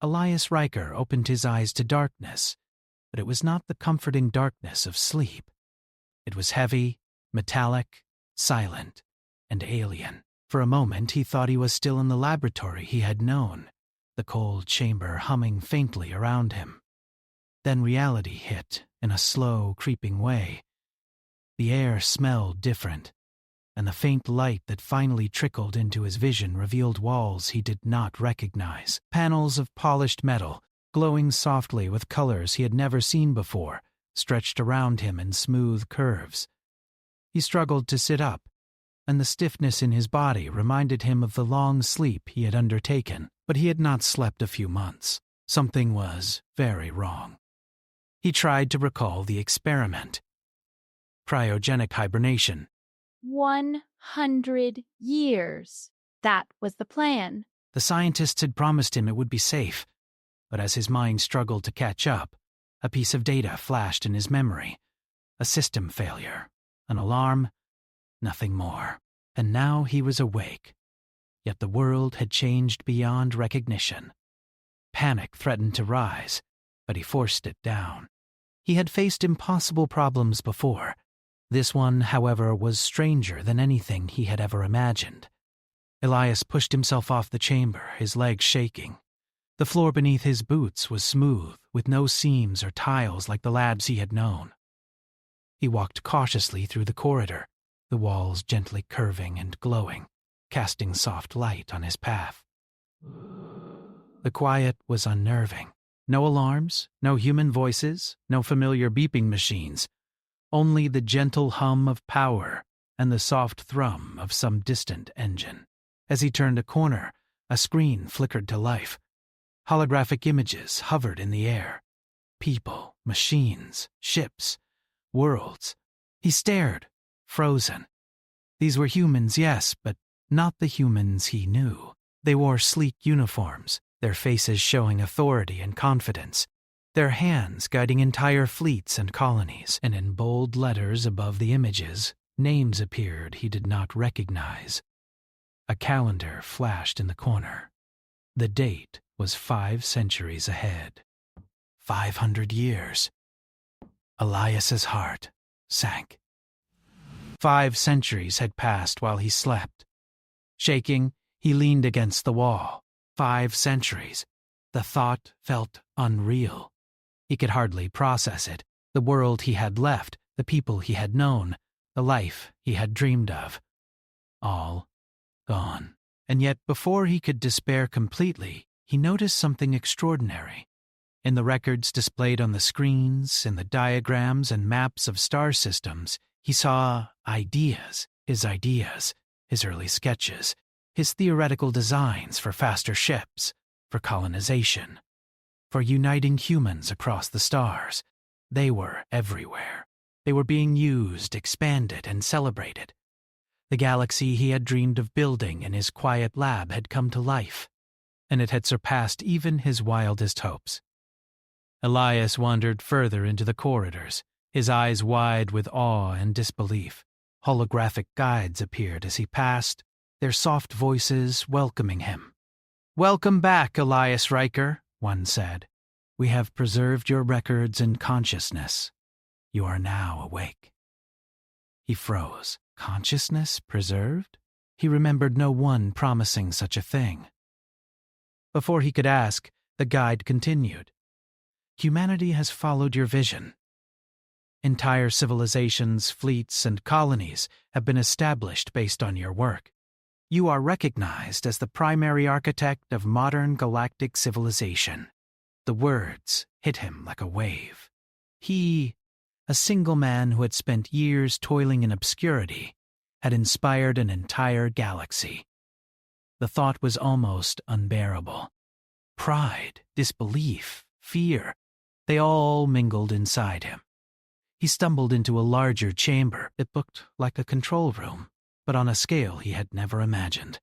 Elias Riker opened his eyes to darkness, but it was not the comforting darkness of sleep. It was heavy, metallic, silent, and alien. For a moment he thought he was still in the laboratory he had known, the cold chamber humming faintly around him. Then reality hit in a slow, creeping way. The air smelled different, and the faint light that finally trickled into his vision revealed walls he did not recognize. Panels of polished metal, glowing softly with colors he had never seen before, stretched around him in smooth curves. He struggled to sit up, and the stiffness in his body reminded him of the long sleep he had undertaken, but he had not slept a few months. Something was very wrong. He tried to recall the experiment. Cryogenic hibernation. 100 years. That was the plan. The scientists had promised him it would be safe, but as his mind struggled to catch up, a piece of data flashed in his memory. A system failure, an alarm, nothing more. And now he was awake. Yet the world had changed beyond recognition. Panic threatened to rise, but he forced it down. He had faced impossible problems before. This one, however, was stranger than anything he had ever imagined. Elias pushed himself off the chamber, his legs shaking. The floor beneath his boots was smooth, with no seams or tiles like the labs he had known. He walked cautiously through the corridor, the walls gently curving and glowing, casting soft light on his path. The quiet was unnerving. No alarms, no human voices, no familiar beeping machines. Only the gentle hum of power and the soft thrum of some distant engine. As he turned a corner, a screen flickered to life. Holographic images hovered in the air. People, machines, ships, worlds. He stared, frozen. These were humans, yes, but not the humans he knew. They wore sleek uniforms, their faces showing authority and confidence, their hands guiding entire fleets and colonies, and in bold letters above the images, names appeared he did not recognize. A calendar flashed in the corner. The date was 5 centuries ahead. 500 years. Elias's heart sank. 5 centuries had passed while he slept. Shaking, he leaned against the wall. 5 centuries. The thought felt unreal. He could hardly process it. The world he had left, the people he had known, the life he had dreamed of. All gone. And yet before he could despair completely, he noticed something extraordinary. In the records displayed on the screens, in the diagrams and maps of star systems, he saw ideas, his early sketches, his theoretical designs for faster ships, for colonization, for uniting humans across the stars. They were everywhere. They were being used, expanded, and celebrated. The galaxy he had dreamed of building in his quiet lab had come to life, and it had surpassed even his wildest hopes. Elias wandered further into the corridors, his eyes wide with awe and disbelief. Holographic guides appeared as he passed, their soft voices welcoming him. "Welcome back, Elias Riker," one said. "We have preserved your records in consciousness. You are now awake." He froze. Consciousness preserved? He remembered no one promising such a thing. Before he could ask, the guide continued. "Humanity has followed your vision. Entire civilizations, fleets, and colonies have been established based on your work. You are recognized as the primary architect of modern galactic civilization." The words hit him like a wave. He, a single man who had spent years toiling in obscurity, had inspired an entire galaxy. The thought was almost unbearable. Pride, disbelief, fear, they all mingled inside him. He stumbled into a larger chamber. It looked like a control room, but on a scale he had never imagined.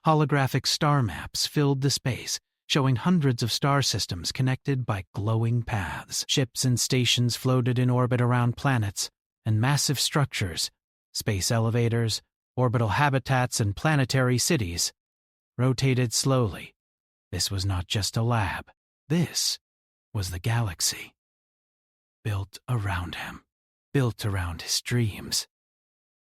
Holographic star maps filled the space, showing hundreds of star systems connected by glowing paths. Ships and stations floated in orbit around planets, and massive structures, space elevators, orbital habitats, and planetary cities, rotated slowly, This was not just a lab. This was the galaxy. Built around him. Built around his dreams.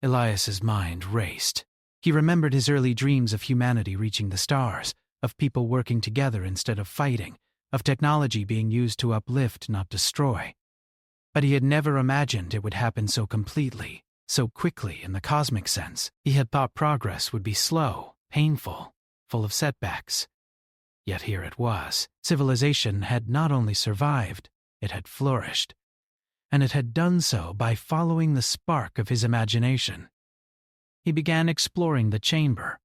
Elias's mind raced. He remembered his early dreams of humanity reaching the stars, of people working together instead of fighting, of technology being used to uplift, not destroy. But he had never imagined it would happen so completely, so quickly in the cosmic sense. He had thought progress would be slow, painful, full of setbacks. Yet here it was. Civilization had not only survived, it had flourished. And it had done so by following the spark of his imagination. He began exploring the chamber.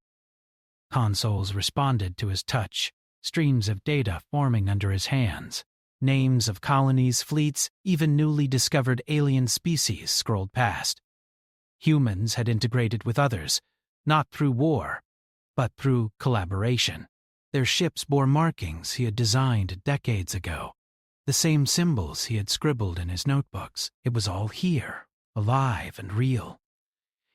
Consoles responded to his touch, streams of data forming under his hands. Names of colonies, fleets, even newly discovered alien species scrolled past. Humans had integrated with others, not through war, but through collaboration. Their ships bore markings he had designed decades ago, the same symbols he had scribbled in his notebooks. It was all here, alive and real.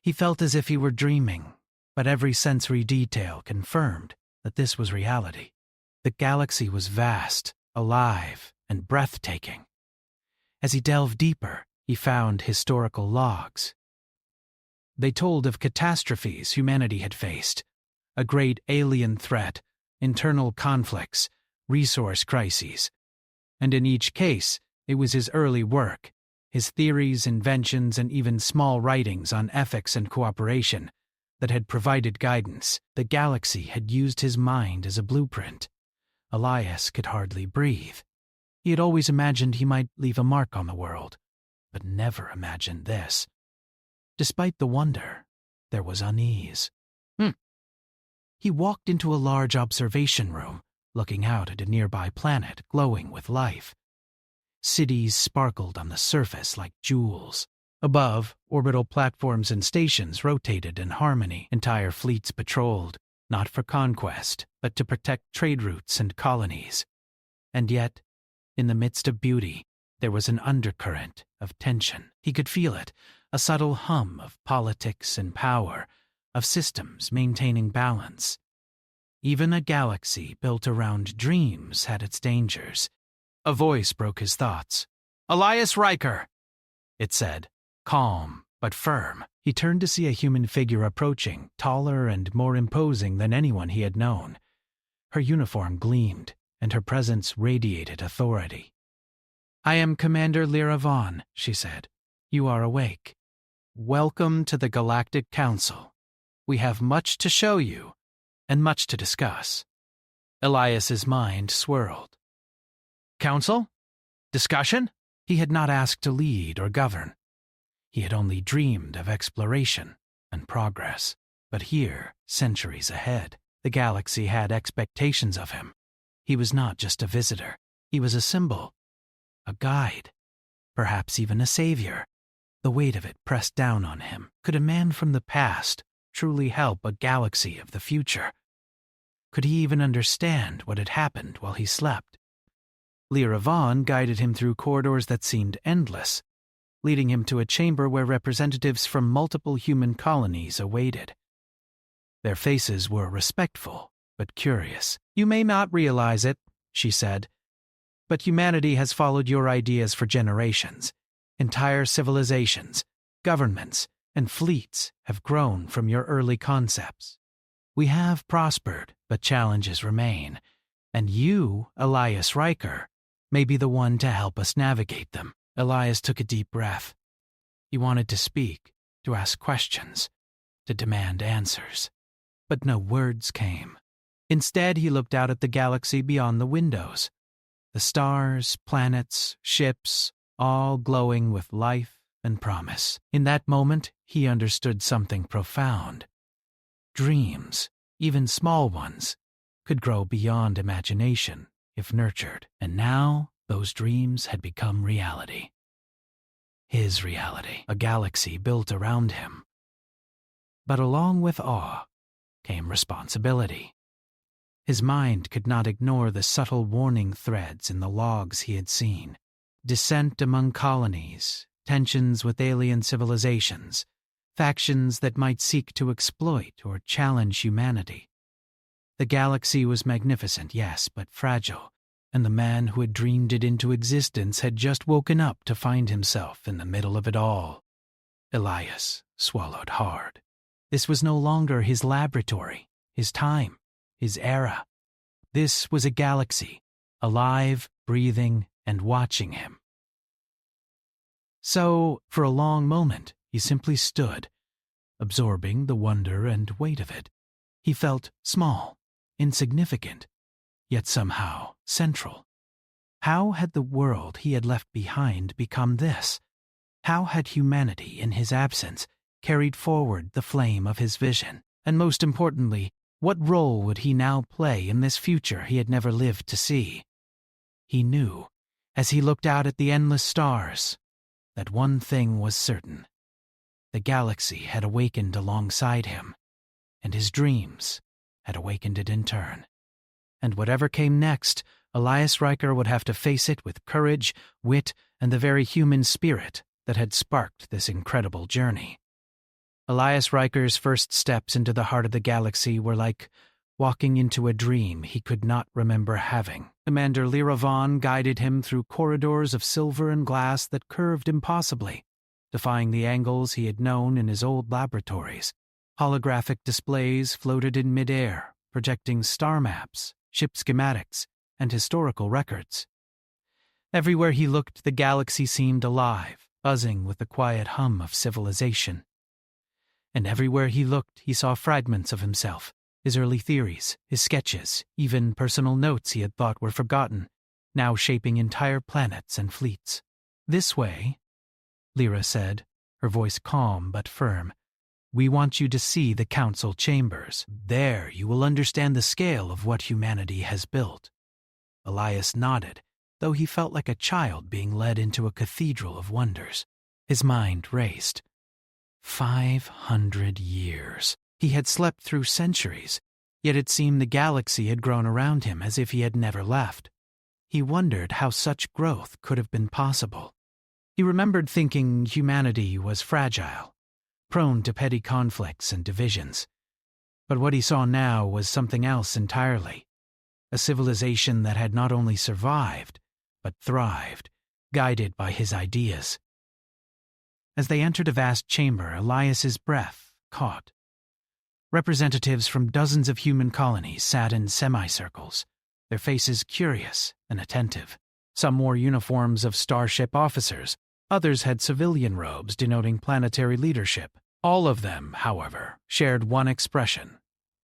He felt as if he were dreaming, but every sensory detail confirmed that this was reality. The galaxy was vast, alive, and breathtaking. As he delved deeper, he found historical logs. They told of catastrophes humanity had faced, a great alien threat, internal conflicts, resource crises. And in each case, it was his early work, his theories, inventions, and even small writings on ethics and cooperation that had provided guidance. The galaxy had used his mind as a blueprint. Elias could hardly breathe. He had always imagined he might leave a mark on the world, but never imagined this. Despite the wonder, there was unease. He walked into a large observation room, looking out at a nearby planet glowing with life. Cities sparkled on the surface like jewels. Above, orbital platforms and stations rotated in harmony. Entire fleets patrolled, not for conquest, but to protect trade routes and colonies. And yet, in the midst of beauty, there was an undercurrent of tension. He could feel it, a subtle hum of politics and power, of systems maintaining balance. Even a galaxy built around dreams had its dangers. A voice broke his thoughts. "Elias Riker," it said, calm but firm. He turned to see a human figure approaching, taller and more imposing than anyone he had known. Her uniform gleamed, and her presence radiated authority. "I am Commander Lyra Vaughn," she said. "You are awake. Welcome to the Galactic Council. We have much to show you, and much to discuss." Elias's mind swirled. Council? Discussion? He had not asked to lead or govern. He had only dreamed of exploration and progress. But here, centuries ahead, the galaxy had expectations of him. He was not just a visitor. He was a symbol, a guide, perhaps even a savior. The weight of it pressed down on him. Could a man from the past truly help a galaxy of the future? Could he even understand what had happened while he slept? Lyra Vaughn guided him through corridors that seemed endless, leading him to a chamber where representatives from multiple human colonies awaited. Their faces were respectful, but curious. "You may not realize it," she said, "but humanity has followed your ideas for generations. Entire civilizations, governments, and fleets have grown from your early concepts. We have prospered, but challenges remain, and you, Elias Riker, may be the one to help us navigate them." Elias took a deep breath. He wanted to speak, to ask questions, to demand answers. But no words came. Instead, he looked out at the galaxy beyond the windows. The stars, planets, ships, all glowing with life and promise. In that moment, he understood something profound. Dreams, even small ones, could grow beyond imagination if nurtured. And now, those dreams had become reality. His reality, a galaxy built around him. But along with awe came responsibility. His mind could not ignore the subtle warning threads in the logs he had seen. Dissent among colonies, tensions with alien civilizations, factions that might seek to exploit or challenge humanity. The galaxy was magnificent, yes, but fragile, and the man who had dreamed it into existence had just woken up to find himself in the middle of it all. Elias swallowed hard. This was no longer his laboratory, his time, his era. This was a galaxy, alive, breathing, and watching him. So, for a long moment, he simply stood, absorbing the wonder and weight of it. He felt small, insignificant, yet somehow central. How had the world he had left behind become this? How had humanity, in his absence, carried forward the flame of his vision? And most importantly, what role would he now play in this future he had never lived to see? He knew, as he looked out at the endless stars, that one thing was certain. The galaxy had awakened alongside him, and his dreams had awakened it in turn. And whatever came next, Elias Riker would have to face it with courage, wit, and the very human spirit that had sparked this incredible journey. Elias Riker's first steps into the heart of the galaxy were like walking into a dream he could not remember having. Commander Lyra Vaughn guided him through corridors of silver and glass that curved impossibly, defying the angles he had known in his old laboratories. Holographic displays floated in midair, projecting star maps, ship schematics, and historical records. Everywhere he looked, the galaxy seemed alive, buzzing with the quiet hum of civilization. And everywhere he looked, he saw fragments of himself, his early theories, his sketches, even personal notes he had thought were forgotten, now shaping entire planets and fleets. "This way," Lyra said, her voice calm but firm. "We want you to see the council chambers. There you will understand the scale of what humanity has built." Elias nodded, though he felt like a child being led into a cathedral of wonders. His mind raced. 500 years. He had slept through centuries, yet it seemed the galaxy had grown around him as if he had never left. He wondered how such growth could have been possible. He remembered thinking humanity was fragile, prone to petty conflicts and divisions. But what he saw now was something else entirely. A civilization that had not only survived, but thrived, guided by his ideas. As they entered a vast chamber, Elias's breath caught. Representatives from dozens of human colonies sat in semicircles, their faces curious and attentive. Some wore uniforms of starship officers, others had civilian robes denoting planetary leadership. All of them, however, shared one expression: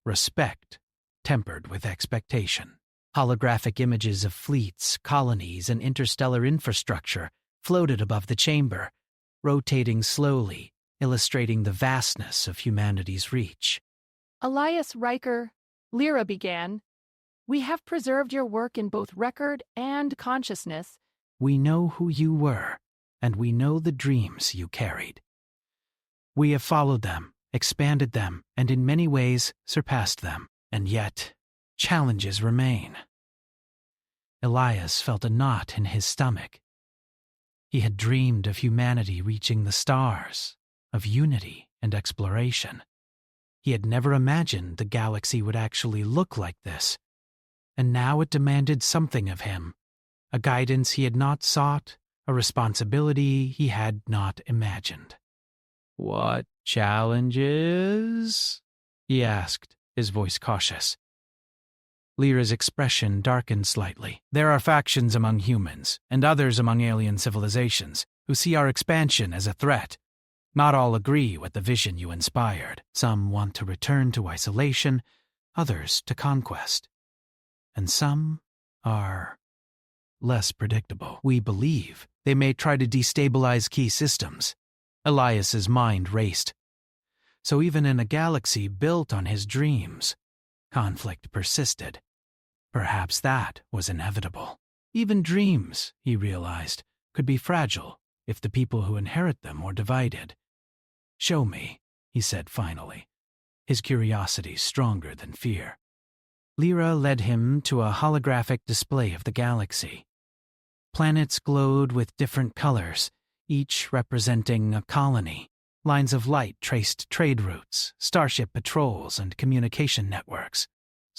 respect, tempered with expectation. Holographic images of fleets, colonies, and interstellar infrastructure floated above the chamber, rotating slowly, illustrating the vastness of humanity's reach. "Elias Riker," Lyra began, "we have preserved your work in both record and consciousness." "We know who you were, and we know the dreams you carried. We have followed them, expanded them, and in many ways surpassed them. And yet, challenges remain." Elias felt a knot in his stomach. He had dreamed of humanity reaching the stars, of unity and exploration. He had never imagined the galaxy would actually look like this. And now it demanded something of him, a guidance he had not sought, a responsibility he had not imagined. "What challenges?" he asked, his voice cautious. Lyra's expression darkened slightly. "There are factions among humans, and others among alien civilizations, who see our expansion as a threat. Not all agree with the vision you inspired. Some want to return to isolation, others to conquest. And some are less predictable. We believe they may try to destabilize key systems." Elias's mind raced. So even in a galaxy built on his dreams, conflict persisted. Perhaps that was inevitable. Even dreams, he realized, could be fragile if the people who inherit them were divided. "Show me," he said finally, his curiosity stronger than fear. Lyra led him to a holographic display of the galaxy. Planets glowed with different colors, each representing a colony. Lines of light traced trade routes, starship patrols, and communication networks.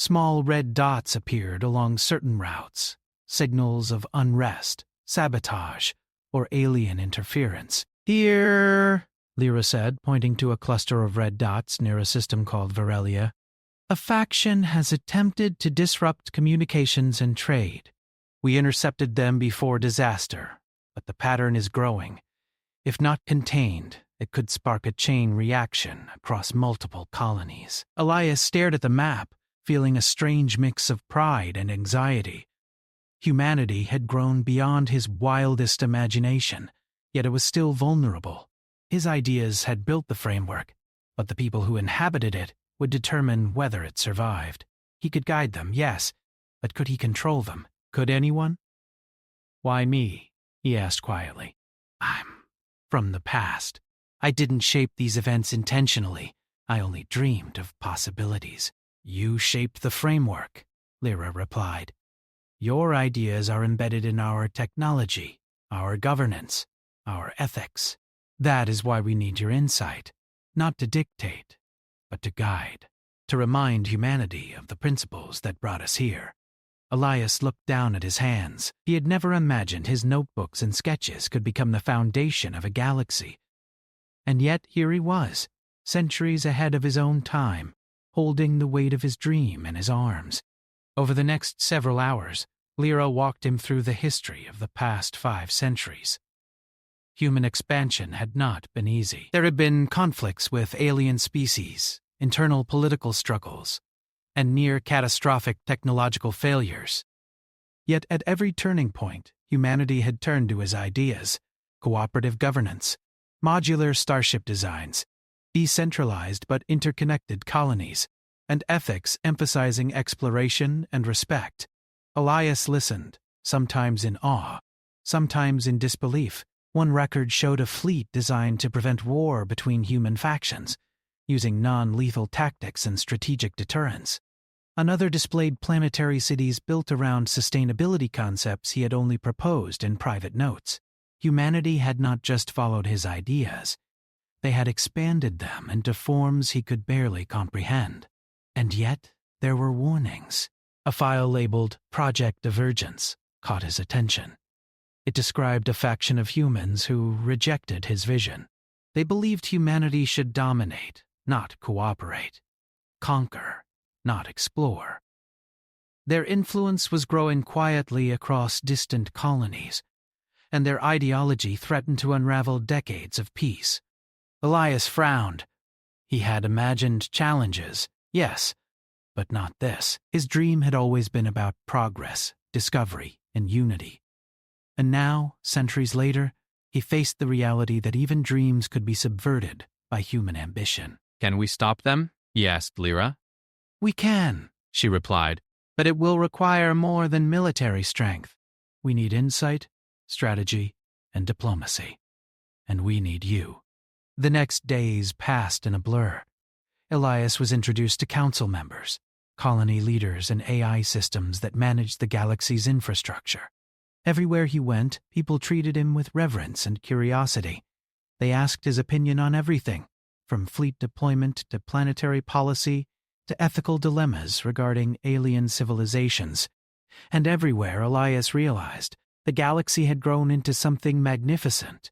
Small red dots appeared along certain routes, signals of unrest, sabotage, or alien interference. "Here," Lyra said, pointing to a cluster of red dots near a system called Varelia. "A faction has attempted to disrupt communications and trade. We intercepted them before disaster, but the pattern is growing. If not contained, it could spark a chain reaction across multiple colonies." Elias stared at the map, feeling a strange mix of pride and anxiety. Humanity had grown beyond his wildest imagination, yet it was still vulnerable. His ideas had built the framework, but the people who inhabited it would determine whether it survived. He could guide them, yes, but could he control them? Could anyone? "Why me?" he asked quietly. "I'm from the past. I didn't shape these events intentionally. I only dreamed of possibilities." "You shaped the framework," Lyra replied. "Your ideas are embedded in our technology, our governance, our ethics. That is why we need your insight, not to dictate, but to guide, to remind humanity of the principles that brought us here." Elias looked down at his hands. He had never imagined his notebooks and sketches could become the foundation of a galaxy. And yet here he was, centuries ahead of his own time, holding the weight of his dream in his arms. Over the next several hours, Lyra walked him through the history of the past 5 centuries. Human expansion had not been easy. There had been conflicts with alien species, internal political struggles, and near-catastrophic technological failures. Yet at every turning point, humanity had turned to his ideas: cooperative governance, modular starship designs, decentralized but interconnected colonies, and ethics emphasizing exploration and respect. Elias listened, sometimes in awe, sometimes in disbelief. One record showed a fleet designed to prevent war between human factions, using non-lethal tactics and strategic deterrence. Another displayed planetary cities built around sustainability concepts he had only proposed in private notes. Humanity had not just followed his ideas. They had expanded them into forms he could barely comprehend. And yet, there were warnings. A file labeled Project Divergence caught his attention. It described a faction of humans who rejected his vision. They believed humanity should dominate, not cooperate. Conquer, not explore. Their influence was growing quietly across distant colonies, and their ideology threatened to unravel decades of peace. Elias frowned. He had imagined challenges, yes, but not this. His dream had always been about progress, discovery, and unity. And now, centuries later, he faced the reality that even dreams could be subverted by human ambition. "Can we stop them?" he asked Lyra. "We can," she replied, "but it will require more than military strength. We need insight, strategy, and diplomacy. And we need you." The next days passed in a blur. Elias was introduced to council members, colony leaders, and AI systems that managed the galaxy's infrastructure. Everywhere he went, people treated him with reverence and curiosity. They asked his opinion on everything, from fleet deployment to planetary policy to ethical dilemmas regarding alien civilizations. And everywhere, Elias realized, the galaxy had grown into something magnificent,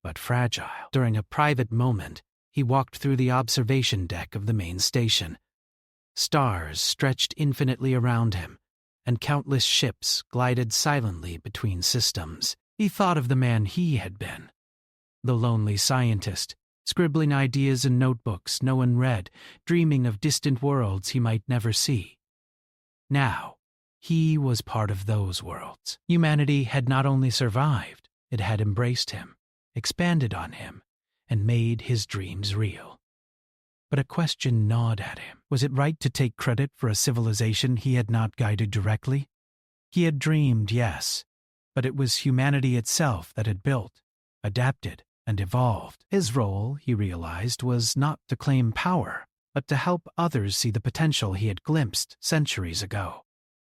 but fragile. During a private moment, he walked through the observation deck of the main station. Stars stretched infinitely around him, and countless ships glided silently between systems. He thought of the man he had been, the lonely scientist, scribbling ideas in notebooks no one read, dreaming of distant worlds he might never see. Now, he was part of those worlds. Humanity had not only survived, it had embraced him, expanded on him, and made his dreams real. But a question gnawed at him. Was it right to take credit for a civilization he had not guided directly? He had dreamed, yes, but it was humanity itself that had built, adapted, and evolved. His role, he realized, was not to claim power, but to help others see the potential he had glimpsed centuries ago.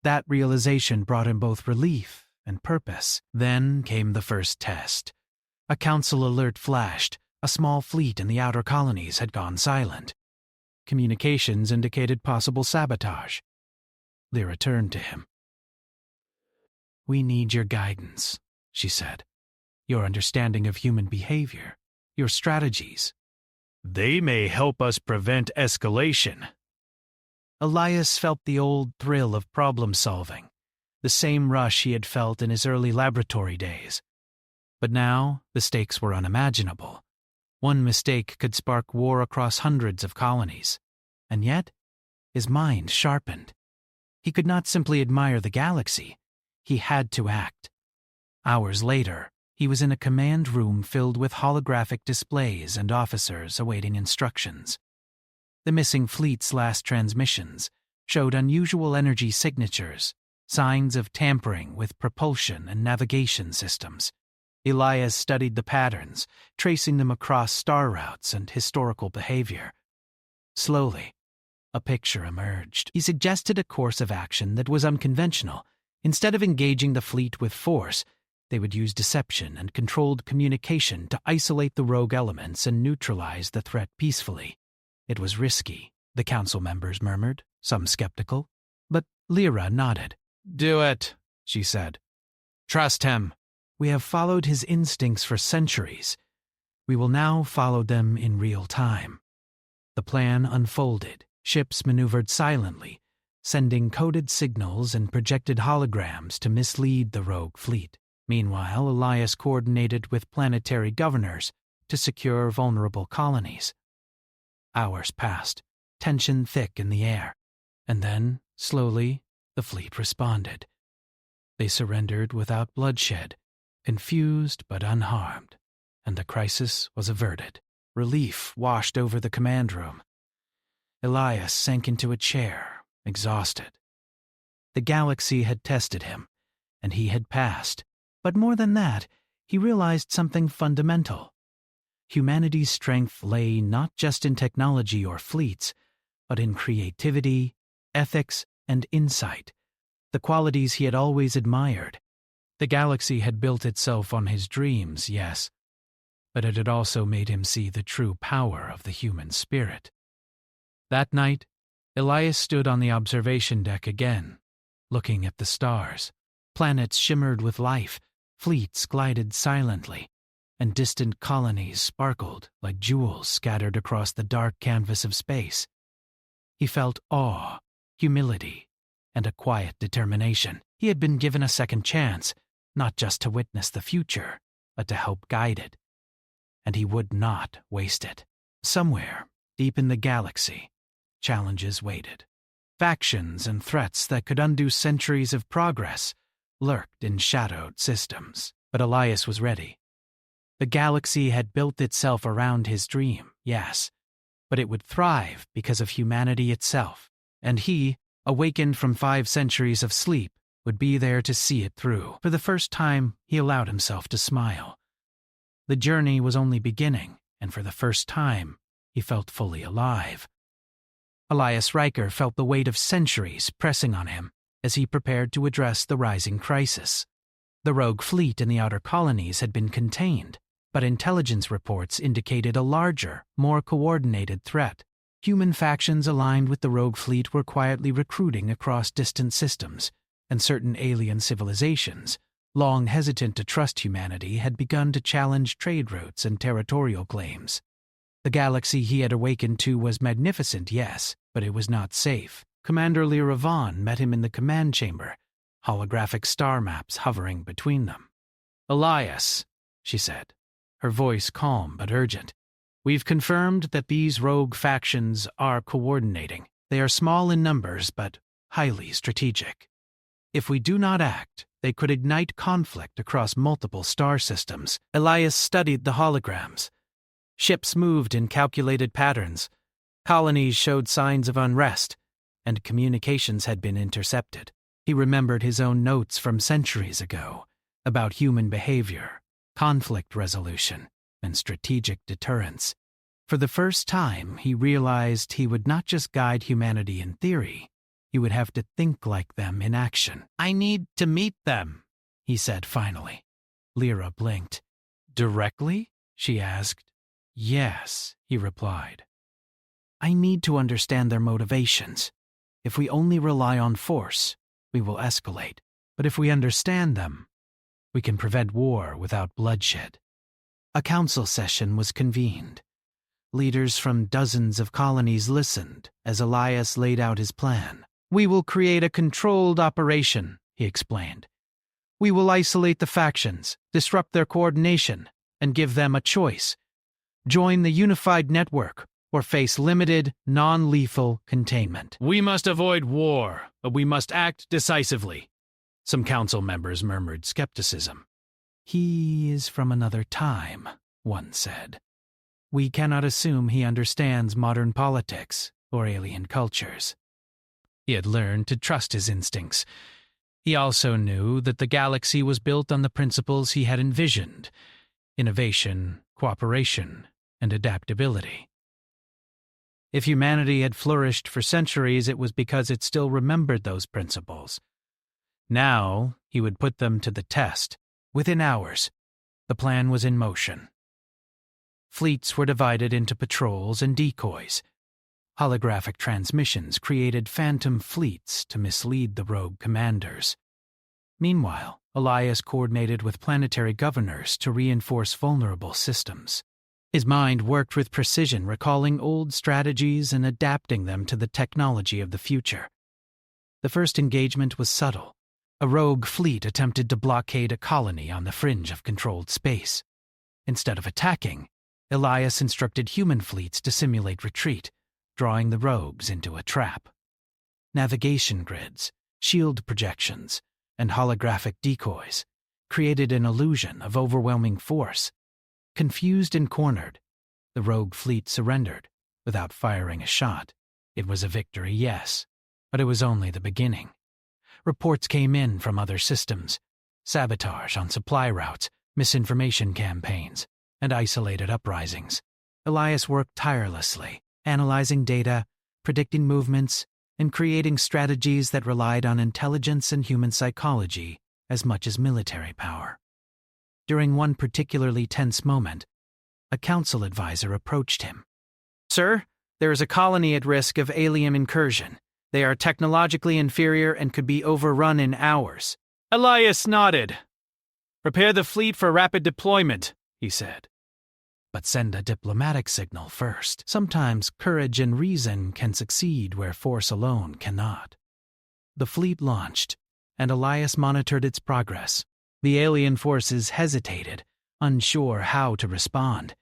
That realization brought him both relief and purpose. Then came the first test. A council alert flashed. A small fleet in the outer colonies had gone silent. Communications indicated possible sabotage. Lyra turned to him. "We need your guidance," she said. "Your understanding of human behavior, your strategies. They may help us prevent escalation." Elias felt the old thrill of problem-solving, the same rush he had felt in his early laboratory days. But now the stakes were unimaginable. One mistake could spark war across hundreds of colonies. And yet, his mind sharpened. He could not simply admire the galaxy. He had to act. Hours later, he was in a command room filled with holographic displays and officers awaiting instructions. The missing fleet's last transmissions showed unusual energy signatures, signs of tampering with propulsion and navigation systems. Elias studied the patterns, tracing them across star routes and historical behavior. Slowly, a picture emerged. He suggested a course of action that was unconventional. Instead of engaging the fleet with force, they would use deception and controlled communication to isolate the rogue elements and neutralize the threat peacefully. It was risky, the council members murmured, some skeptical. But Lyra nodded. "Do it," she said. "Trust him. We have followed his instincts for centuries. We will now follow them in real time." The plan unfolded. Ships maneuvered silently, sending coded signals and projected holograms to mislead the rogue fleet. Meanwhile, Elias coordinated with planetary governors to secure vulnerable colonies. Hours passed, tension thick in the air, and then, slowly, the fleet responded. They surrendered without bloodshed, confused but unharmed, and the crisis was averted. Relief washed over the command room. Elias sank into a chair, exhausted. The galaxy had tested him, and he had passed. But more than that, he realized something fundamental. Humanity's strength lay not just in technology or fleets, but in creativity, ethics, and insight, the qualities he had always admired. The galaxy had built itself on his dreams, yes, but it had also made him see the true power of the human spirit. That night, Elias stood on the observation deck again, looking at the stars. Planets shimmered with life, fleets glided silently, and distant colonies sparkled like jewels scattered across the dark canvas of space. He felt awe, humility, and a quiet determination. He had been given a second chance, not just to witness the future, but to help guide it. And he would not waste it. Somewhere, deep in the galaxy, challenges waited. Factions and threats that could undo centuries of progress lurked in shadowed systems. But Elias was ready. The galaxy had built itself around his dream, yes, but it would thrive because of humanity itself. And he, awakened from 5 centuries of sleep, would be there to see it through. For the first time, he allowed himself to smile. The journey was only beginning, and for the first time, he felt fully alive. Elias Riker felt the weight of centuries pressing on him as he prepared to address the rising crisis. The rogue fleet in the outer colonies had been contained, but intelligence reports indicated a larger, more coordinated threat. Human factions aligned with the rogue fleet were quietly recruiting across distant systems, and certain alien civilizations, long hesitant to trust humanity, had begun to challenge trade routes and territorial claims. The galaxy he had awakened to was magnificent, yes, but it was not safe. Commander Lyra Vaughn met him in the command chamber, holographic star maps hovering between them. "Elias," she said, her voice calm but urgent, "we've confirmed that these rogue factions are coordinating. They are small in numbers, but highly strategic. If we do not act, they could ignite conflict across multiple star systems." Elias studied the holograms. Ships moved in calculated patterns. Colonies showed signs of unrest, and communications had been intercepted. He remembered his own notes from centuries ago about human behavior, conflict resolution, and strategic deterrence. For the first time, he realized he would not just guide humanity in theory, he would have to think like them in action. "I need to meet them," he said finally. Lyra blinked. "Directly?" she asked. "Yes," he replied. "I need to understand their motivations. If we only rely on force, we will escalate. But if we understand them, we can prevent war without bloodshed. A council session was convened. Leaders from dozens of colonies listened as Elias laid out his plan. "We will create a controlled operation," he explained. "We will isolate the factions, disrupt their coordination, and give them a choice. Join the unified network or face limited, non-lethal containment." "We must avoid war, but we must act decisively," some council members murmured skepticism. "He is from another time," one said. "We cannot assume he understands modern politics or alien cultures." He had learned to trust his instincts. He also knew that the galaxy was built on the principles he had envisioned: innovation, cooperation, and adaptability. If humanity had flourished for centuries, it was because it still remembered those principles. Now, he would put them to the test. Within hours, the plan was in motion. Fleets were divided into patrols and decoys. Holographic transmissions created phantom fleets to mislead the rogue commanders. Meanwhile, Elias coordinated with planetary governors to reinforce vulnerable systems. His mind worked with precision, recalling old strategies and adapting them to the technology of the future. The first engagement was subtle. A rogue fleet attempted to blockade a colony on the fringe of controlled space. Instead of attacking, Elias instructed human fleets to simulate retreat, drawing the rogues into a trap. Navigation grids, shield projections, and holographic decoys created an illusion of overwhelming force. Confused and cornered, the rogue fleet surrendered without firing a shot. It was a victory, yes, but it was only the beginning. Reports came in from other systems: sabotage on supply routes, misinformation campaigns, and isolated uprisings. Elias worked tirelessly, analyzing data, predicting movements, and creating strategies that relied on intelligence and human psychology as much as military power. During one particularly tense moment, a council advisor approached him. "Sir, there is a colony at risk of alien incursion. They are technologically inferior and could be overrun in hours." Elias nodded. "Prepare the fleet for rapid deployment," he said. "But send a diplomatic signal first. Sometimes courage and reason can succeed where force alone cannot." The fleet launched, and Elias monitored its progress. The alien forces hesitated, unsure how to respond.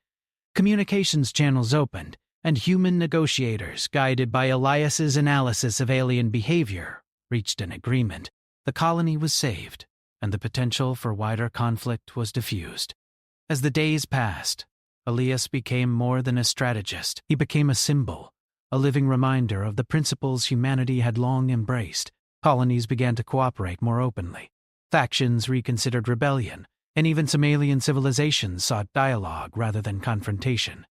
Communications channels opened, and human negotiators, guided by Elias's analysis of alien behavior, reached an agreement. The colony was saved, and the potential for wider conflict was diffused. As the days passed, Elias became more than a strategist. He became a symbol, a living reminder of the principles humanity had long embraced. Colonies began to cooperate more openly. Factions reconsidered rebellion, and even some alien civilizations sought dialogue rather than confrontation.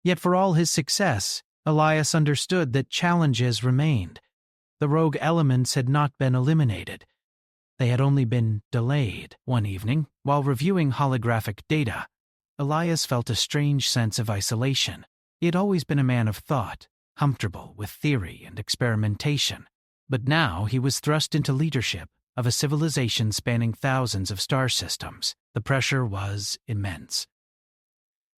Yet for all his success, Elias understood that challenges remained. The rogue elements had not been eliminated. They had only been delayed. One evening, while reviewing holographic data, Elias felt a strange sense of isolation. He had always been a man of thought, comfortable with theory and experimentation. But now he was thrust into leadership of a civilization spanning thousands of star systems. The pressure was immense.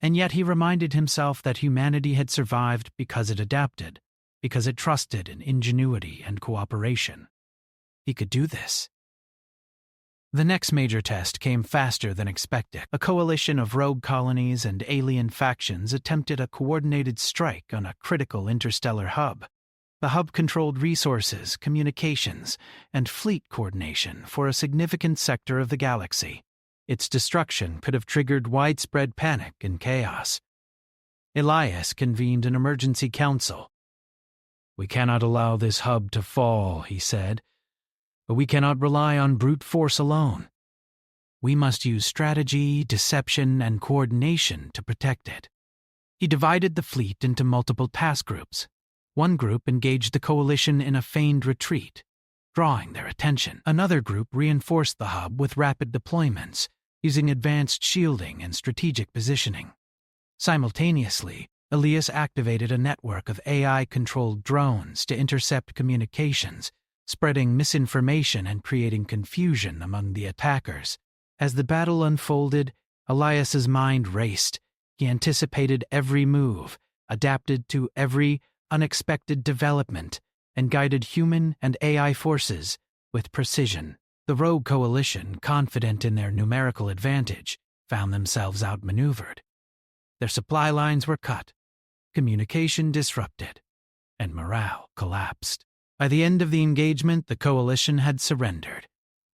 And yet he reminded himself that humanity had survived because it adapted, because it trusted in ingenuity and cooperation. He could do this. The next major test came faster than expected. A coalition of rogue colonies and alien factions attempted a coordinated strike on a critical interstellar hub. The hub controlled resources, communications, and fleet coordination for a significant sector of the galaxy. Its destruction could have triggered widespread panic and chaos. Elias convened an emergency council. "We cannot allow this hub to fall," he said. "But we cannot rely on brute force alone. We must use strategy, deception, and coordination to protect it." He divided the fleet into multiple task groups. One group engaged the coalition in a feigned retreat, drawing their attention. Another group reinforced the hub with rapid deployments, using advanced shielding and strategic positioning. Simultaneously, Elias activated a network of AI-controlled drones to intercept communications, spreading misinformation and creating confusion among the attackers. As the battle unfolded, Elias's mind raced. He anticipated every move, adapted to every unexpected development, and guided human and AI forces with precision. The rogue coalition, confident in their numerical advantage, found themselves outmaneuvered. Their supply lines were cut, communication disrupted, and morale collapsed. By the end of the engagement, the coalition had surrendered.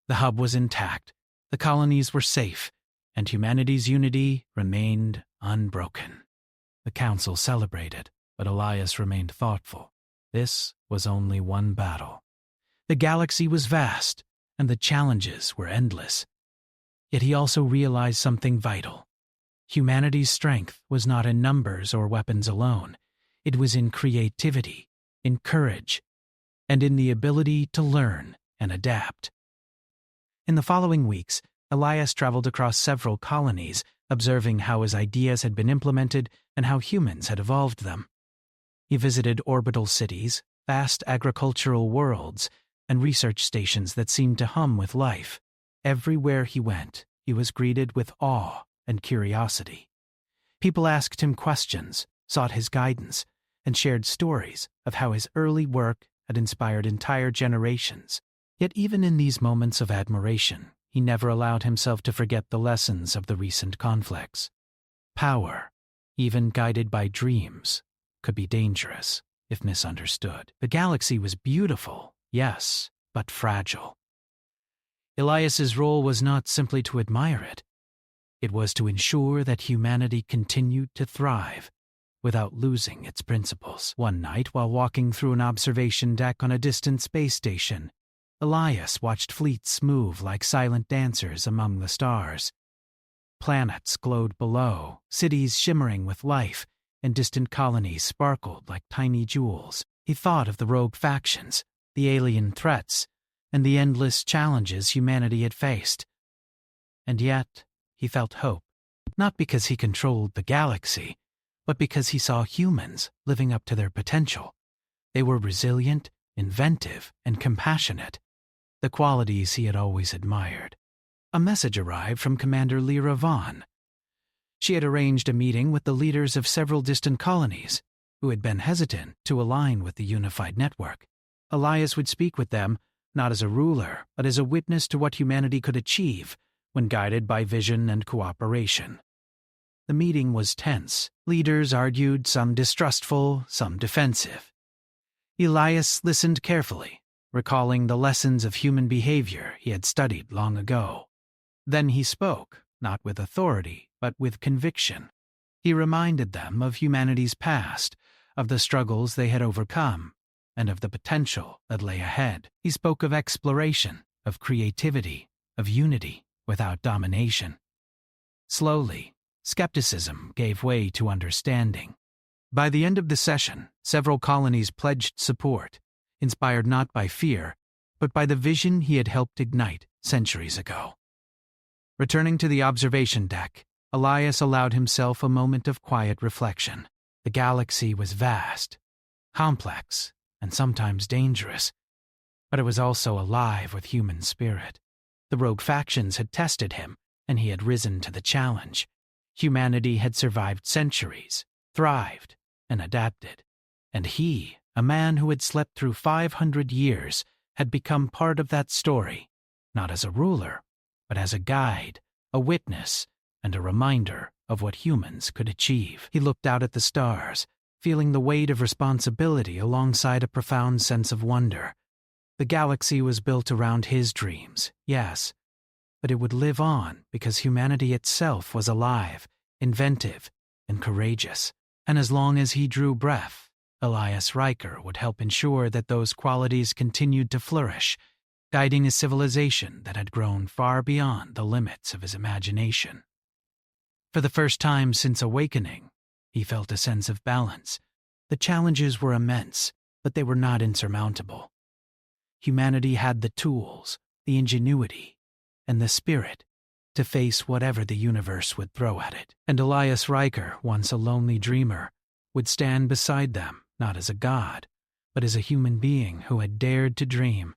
The hub was intact, the colonies were safe, and humanity's unity remained unbroken. The council celebrated, but Elias remained thoughtful. This was only one battle. The galaxy was vast, and the challenges were endless. Yet he also realized something vital. Humanity's strength was not in numbers or weapons alone. It was in creativity, in courage, and in the ability to learn and adapt. In the following weeks, Elias traveled across several colonies, observing how his ideas had been implemented and how humans had evolved them. He visited orbital cities, vast agricultural worlds, and research stations that seemed to hum with life. Everywhere he went, he was greeted with awe and curiosity. People asked him questions, sought his guidance, and shared stories of how his early work had inspired entire generations. Yet even in these moments of admiration, he never allowed himself to forget the lessons of the recent conflicts. Power, even guided by dreams, could be dangerous if misunderstood. The galaxy was beautiful, yes, but fragile. Elias's role was not simply to admire it. It was to ensure that humanity continued to thrive without losing its principles. One night, while walking through an observation deck on a distant space station, Elias watched fleets move like silent dancers among the stars. Planets glowed below, cities shimmering with life, and distant colonies sparkled like tiny jewels. He thought of the rogue factions, the alien threats, and the endless challenges humanity had faced. And yet, he felt hope, not because he controlled the galaxy, but because he saw humans living up to their potential. They were resilient, inventive, and compassionate, the qualities he had always admired. A message arrived from Commander Lyra Vaughn. She had arranged a meeting with the leaders of several distant colonies, who had been hesitant to align with the unified network. Elias would speak with them, not as a ruler, but as a witness to what humanity could achieve when guided by vision and cooperation. The meeting was tense. Leaders argued, some distrustful, some defensive. Elias listened carefully, recalling the lessons of human behavior he had studied long ago. Then he spoke, not with authority, but with conviction. He reminded them of humanity's past, of the struggles they had overcome, and of the potential that lay ahead. He spoke of exploration, of creativity, of unity without domination. Slowly, skepticism gave way to understanding. By the end of the session, several colonies pledged support, inspired not by fear, but by the vision he had helped ignite centuries ago. Returning to the observation deck, Elias allowed himself a moment of quiet reflection. The galaxy was vast, complex, and sometimes dangerous, but it was also alive with human spirit. The rogue factions had tested him, and he had risen to the challenge. Humanity had survived centuries, thrived, and adapted. And he, a man who had slept through 500 years, had become part of that story, not as a ruler, but as a guide, a witness, and a reminder of what humans could achieve. He looked out at the stars, feeling the weight of responsibility alongside a profound sense of wonder. The galaxy was built around his dreams, yes, but it would live on because humanity itself was alive, inventive, and courageous. And as long as he drew breath, Elias Riker would help ensure that those qualities continued to flourish, guiding a civilization that had grown far beyond the limits of his imagination. For the first time since awakening, he felt a sense of balance. The challenges were immense, but they were not insurmountable. Humanity had the tools, the ingenuity, and the spirit to face whatever the universe would throw at it. And Elias Riker, once a lonely dreamer, would stand beside them, not as a god, but as a human being who had dared to dream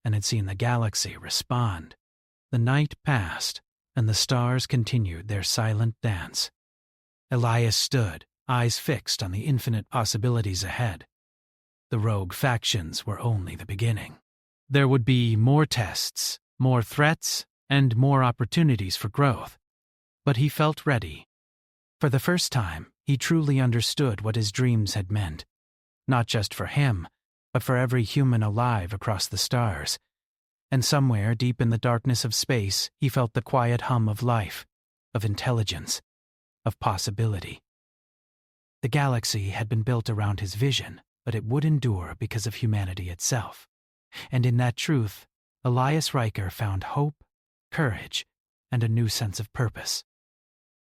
and had seen the galaxy respond. The night passed, and the stars continued their silent dance. Elias stood, eyes fixed on the infinite possibilities ahead. The rogue factions were only the beginning. There would be more tests, more threats, and more opportunities for growth. But he felt ready. For the first time, he truly understood what his dreams had meant, not just for him, but for every human alive across the stars. And somewhere deep in the darkness of space, he felt the quiet hum of life, of intelligence, of possibility. The galaxy had been built around his vision, but it would endure because of humanity itself. And in that truth, Elias Riker found hope, courage, and a new sense of purpose.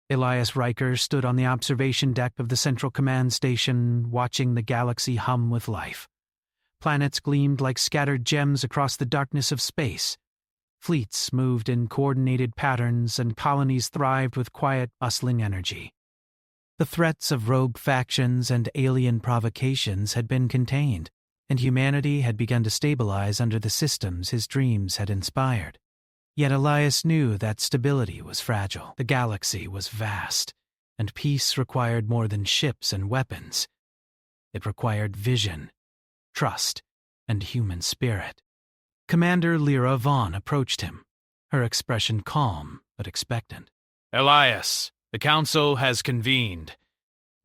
Elias Riker stood on the observation deck of the Central Command Station, watching the galaxy hum with life. Planets gleamed like scattered gems across the darkness of space. Fleets moved in coordinated patterns, and colonies thrived with quiet, bustling energy. The threats of rogue factions and alien provocations had been contained, and humanity had begun to stabilize under the systems his dreams had inspired. Yet Elias knew that stability was fragile. The galaxy was vast, and peace required more than ships and weapons. It required vision, trust, and human spirit. Commander Lyra Vaughn approached him, her expression calm but expectant. Elias, the Council has convened.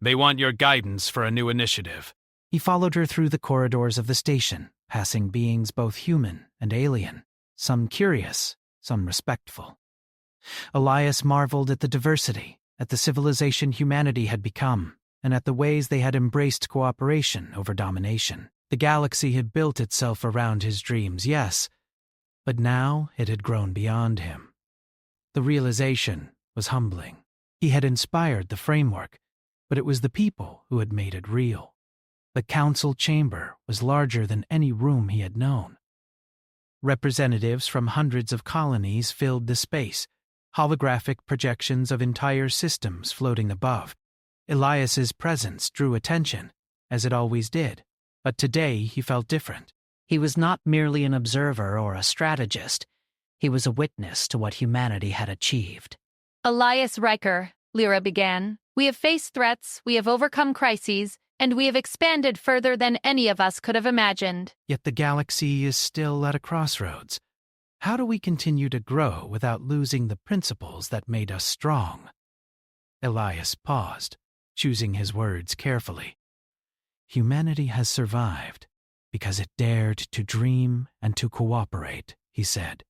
They want your guidance for a new initiative. He followed her through the corridors of the station, passing beings both human and alien, some curious, some respectful. Elias marveled at the diversity, at the civilization humanity had become, and at the ways they had embraced cooperation over domination. The galaxy had built itself around his dreams, yes, but now it had grown beyond him. The realization was humbling. He had inspired the framework, but it was the people who had made it real. The council chamber was larger than any room he had known. Representatives from hundreds of colonies filled the space, holographic projections of entire systems floating above. Elias's presence drew attention, as it always did, but today he felt different. He was not merely an observer or a strategist. He was a witness to what humanity had achieved. Elias Riker, Lyra began, we have faced threats, we have overcome crises, and we have expanded further than any of us could have imagined. Yet the galaxy is still at a crossroads. How do we continue to grow without losing the principles that made us strong? Elias paused, choosing his words carefully. Humanity has survived because it dared to dream and to cooperate, he said.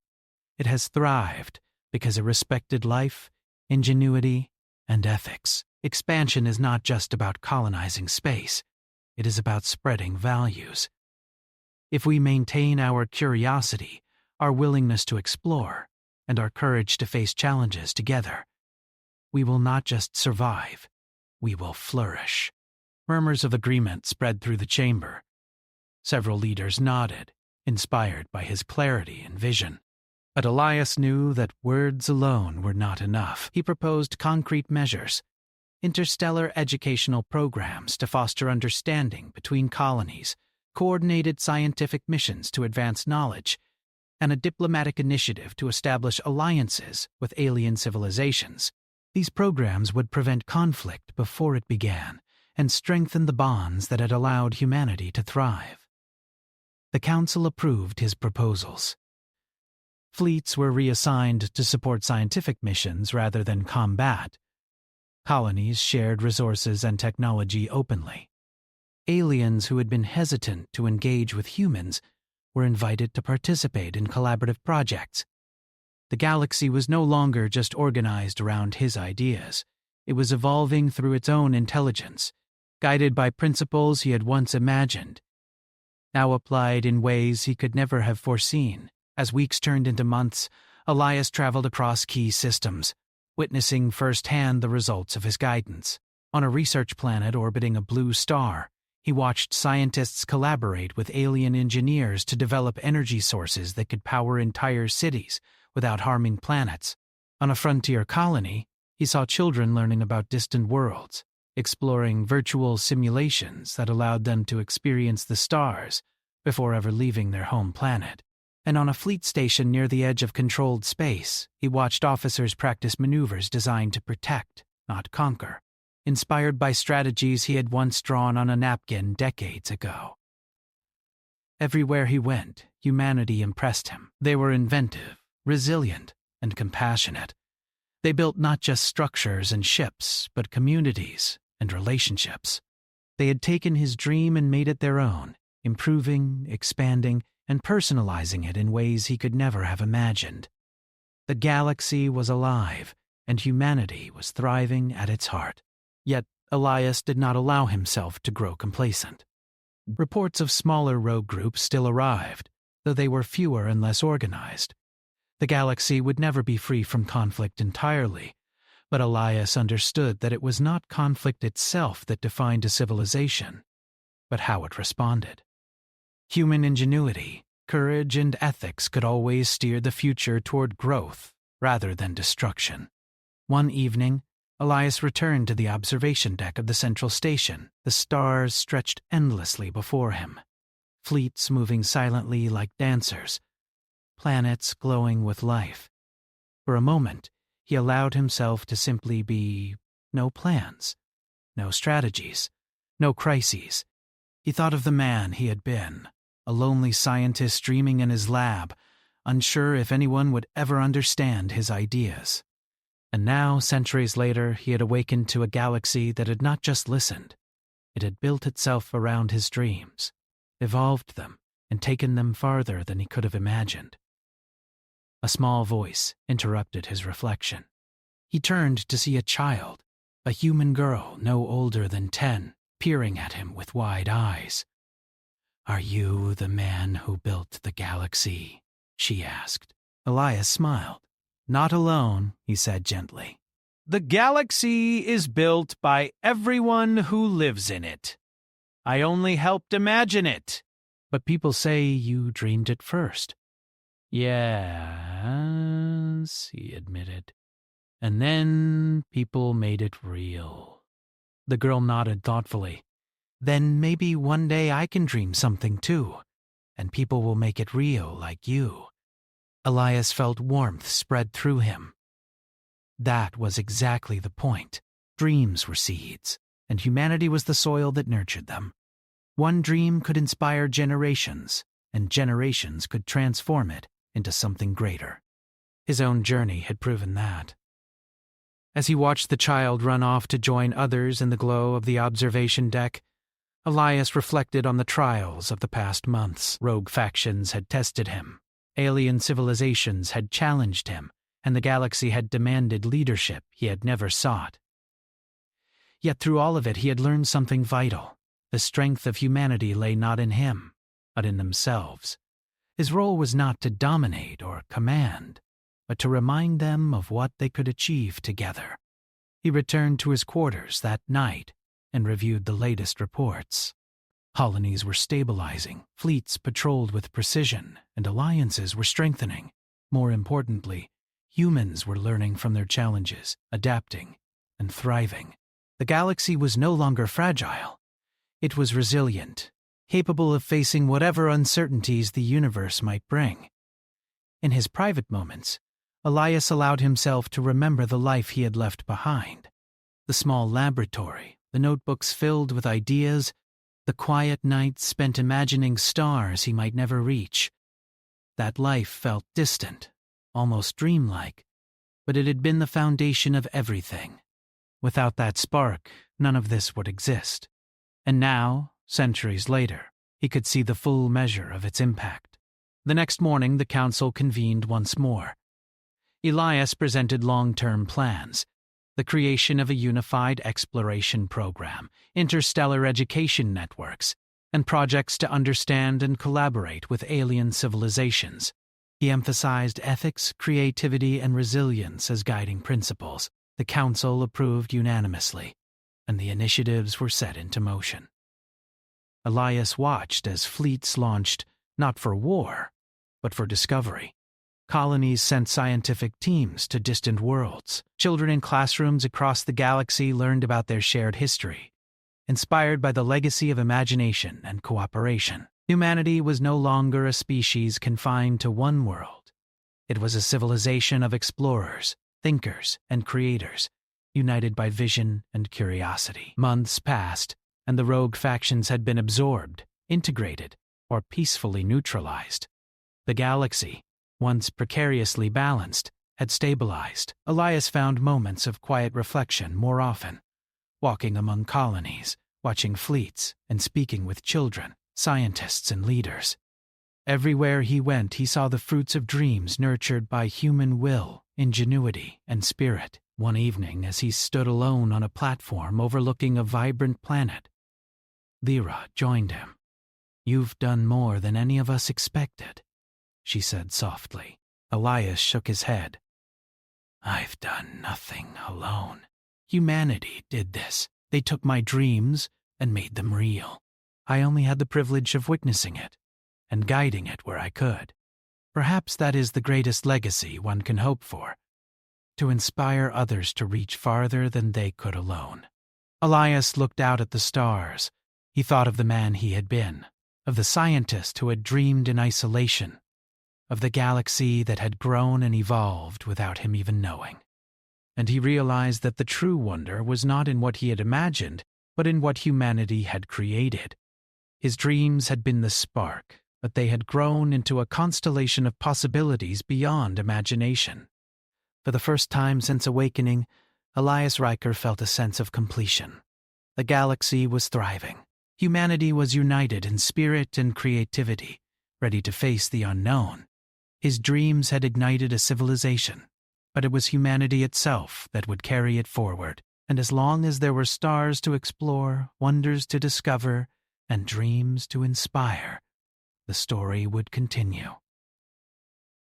It has thrived because it respected life, ingenuity, and ethics. Expansion is not just about colonizing space. It is about spreading values. If we maintain our curiosity, our willingness to explore, and our courage to face challenges together, we will not just survive, we will flourish. Murmurs of agreement spread through the chamber. Several leaders nodded, inspired by his clarity and vision. But Elias knew that words alone were not enough. He proposed concrete measures, interstellar educational programs to foster understanding between colonies, coordinated scientific missions to advance knowledge, and a diplomatic initiative to establish alliances with alien civilizations. These programs would prevent conflict before it began and strengthen the bonds that had allowed humanity to thrive. The Council approved his proposals. Fleets were reassigned to support scientific missions rather than combat. Colonies shared resources and technology openly. Aliens who had been hesitant to engage with humans were invited to participate in collaborative projects. The galaxy was no longer just organized around his ideas. It was evolving through its own intelligence, guided by principles he had once imagined, now applied in ways he could never have foreseen. As weeks turned into months, Elias traveled across key systems, witnessing firsthand the results of his guidance. On a research planet orbiting a blue star, he watched scientists collaborate with alien engineers to develop energy sources that could power entire cities without harming planets. On a frontier colony, he saw children learning about distant worlds, exploring virtual simulations that allowed them to experience the stars before ever leaving their home planet. And on a fleet station near the edge of controlled space, he watched officers practice maneuvers designed to protect, not conquer, inspired by strategies he had once drawn on a napkin decades ago. Everywhere he went, humanity impressed him. They were inventive, resilient, and compassionate. They built not just structures and ships, but communities and relationships. They had taken his dream and made it their own, improving, expanding, and personalizing it in ways he could never have imagined. The galaxy was alive, and humanity was thriving at its heart. Yet Elias did not allow himself to grow complacent. Reports of smaller rogue groups still arrived, though they were fewer and less organized. The galaxy would never be free from conflict entirely, but Elias understood that it was not conflict itself that defined a civilization, but how it responded. Human ingenuity, courage, and ethics could always steer the future toward growth rather than destruction. One evening, Elias returned to the observation deck of the central station. The stars stretched endlessly before him, fleets moving silently like dancers, planets glowing with life. For a moment, he allowed himself to simply be no plans, no strategies, no crises. He thought of the man he had been, a lonely scientist dreaming in his lab, unsure if anyone would ever understand his ideas. And now, centuries later, he had awakened to a galaxy that had not just listened. It had built itself around his dreams, evolved them, and taken them farther than he could have imagined. A small voice interrupted his reflection. He turned to see a child, a human girl no older than 10, peering at him with wide eyes. "Are you the man who built the galaxy?" she asked. Elias smiled. "Not alone," he said gently. "The galaxy is built by everyone who lives in it. I only helped imagine it." "But people say you dreamed it first." "Yes," he admitted. "And then people made it real." The girl nodded thoughtfully. "Then maybe one day I can dream something too, and people will make it real like you." Elias felt warmth spread through him. That was exactly the point. Dreams were seeds, and humanity was the soil that nurtured them. One dream could inspire generations, and generations could transform it into something greater. His own journey had proven that. As he watched the child run off to join others in the glow of the observation deck, Elias reflected on the trials of the past months. Rogue factions had tested him. Alien civilizations had challenged him, and the galaxy had demanded leadership he had never sought. Yet through all of it he had learned something vital. The strength of humanity lay not in him, but in themselves. His role was not to dominate or command, but to remind them of what they could achieve together. He returned to his quarters that night and reviewed the latest reports. Colonies were stabilizing, fleets patrolled with precision, and alliances were strengthening. More importantly, humans were learning from their challenges, adapting, and thriving. The galaxy was no longer fragile. It was resilient, capable of facing whatever uncertainties the universe might bring. In his private moments, Elias allowed himself to remember the life he had left behind. The small laboratory, the notebooks filled with ideas, the quiet nights spent imagining stars he might never reach. That life felt distant, almost dreamlike, but it had been the foundation of everything. Without that spark, none of this would exist. And now, centuries later, he could see the full measure of its impact. The next morning, the council convened once more. Elias presented long-term plans: the creation of a unified exploration program, interstellar education networks, and projects to understand and collaborate with alien civilizations. He emphasized ethics, creativity, and resilience as guiding principles. The council approved unanimously, and the initiatives were set into motion. Elias watched as fleets launched not for war, but for discovery. Colonies sent scientific teams to distant worlds. Children in classrooms across the galaxy learned about their shared history, inspired by the legacy of imagination and cooperation. Humanity was no longer a species confined to one world. It was a civilization of explorers, thinkers, and creators, united by vision and curiosity. Months passed, and the rogue factions had been absorbed, integrated, or peacefully neutralized. The galaxy, once precariously balanced, had stabilized. Elias found moments of quiet reflection more often, walking among colonies, watching fleets, and speaking with children, scientists, and leaders. Everywhere he went, he saw the fruits of dreams nurtured by human will, ingenuity, and spirit. One evening, as he stood alone on a platform overlooking a vibrant planet, Lyra joined him. "You've done more than any of us expected," she said softly. Elias shook his head. "I've done nothing alone. Humanity did this. They took my dreams and made them real. I only had the privilege of witnessing it and guiding it where I could. Perhaps that is the greatest legacy one can hope for, to inspire others to reach farther than they could alone." Elias looked out at the stars. He thought of the man he had been, of the scientist who had dreamed in isolation, of the galaxy that had grown and evolved without him even knowing. And he realized that the true wonder was not in what he had imagined, but in what humanity had created. His dreams had been the spark, but they had grown into a constellation of possibilities beyond imagination. For the first time since awakening, Elias Riker felt a sense of completion. The galaxy was thriving. Humanity was united in spirit and creativity, ready to face the unknown. His dreams had ignited a civilization, but it was humanity itself that would carry it forward. And as long as there were stars to explore, wonders to discover, and dreams to inspire, the story would continue.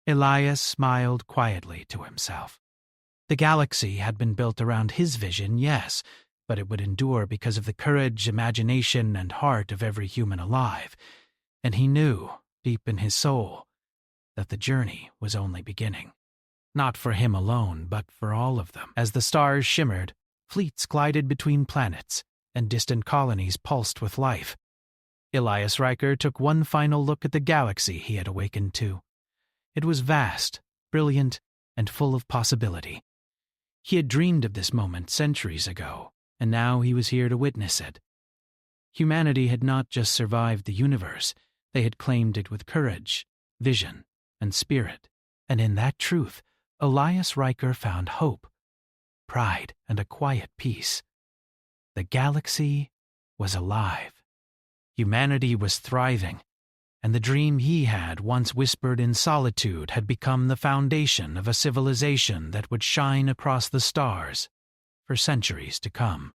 Elias smiled quietly to himself. The galaxy had been built around his vision, yes, but it would endure because of the courage, imagination, and heart of every human alive. And he knew, deep in his soul, that the journey was only beginning. Not for him alone, but for all of them. As the stars shimmered, fleets glided between planets, and distant colonies pulsed with life. Elias Riker took one final look at the galaxy he had awakened to. It was vast, brilliant, and full of possibility. He had dreamed of this moment centuries ago, and now he was here to witness it. Humanity had not just survived the universe, they had claimed it with courage, vision, and spirit. And in that truth, Elias Riker found hope, pride, and a quiet peace. The galaxy was alive. Humanity was thriving, and the dream he had once whispered in solitude had become the foundation of a civilization that would shine across the stars for centuries to come.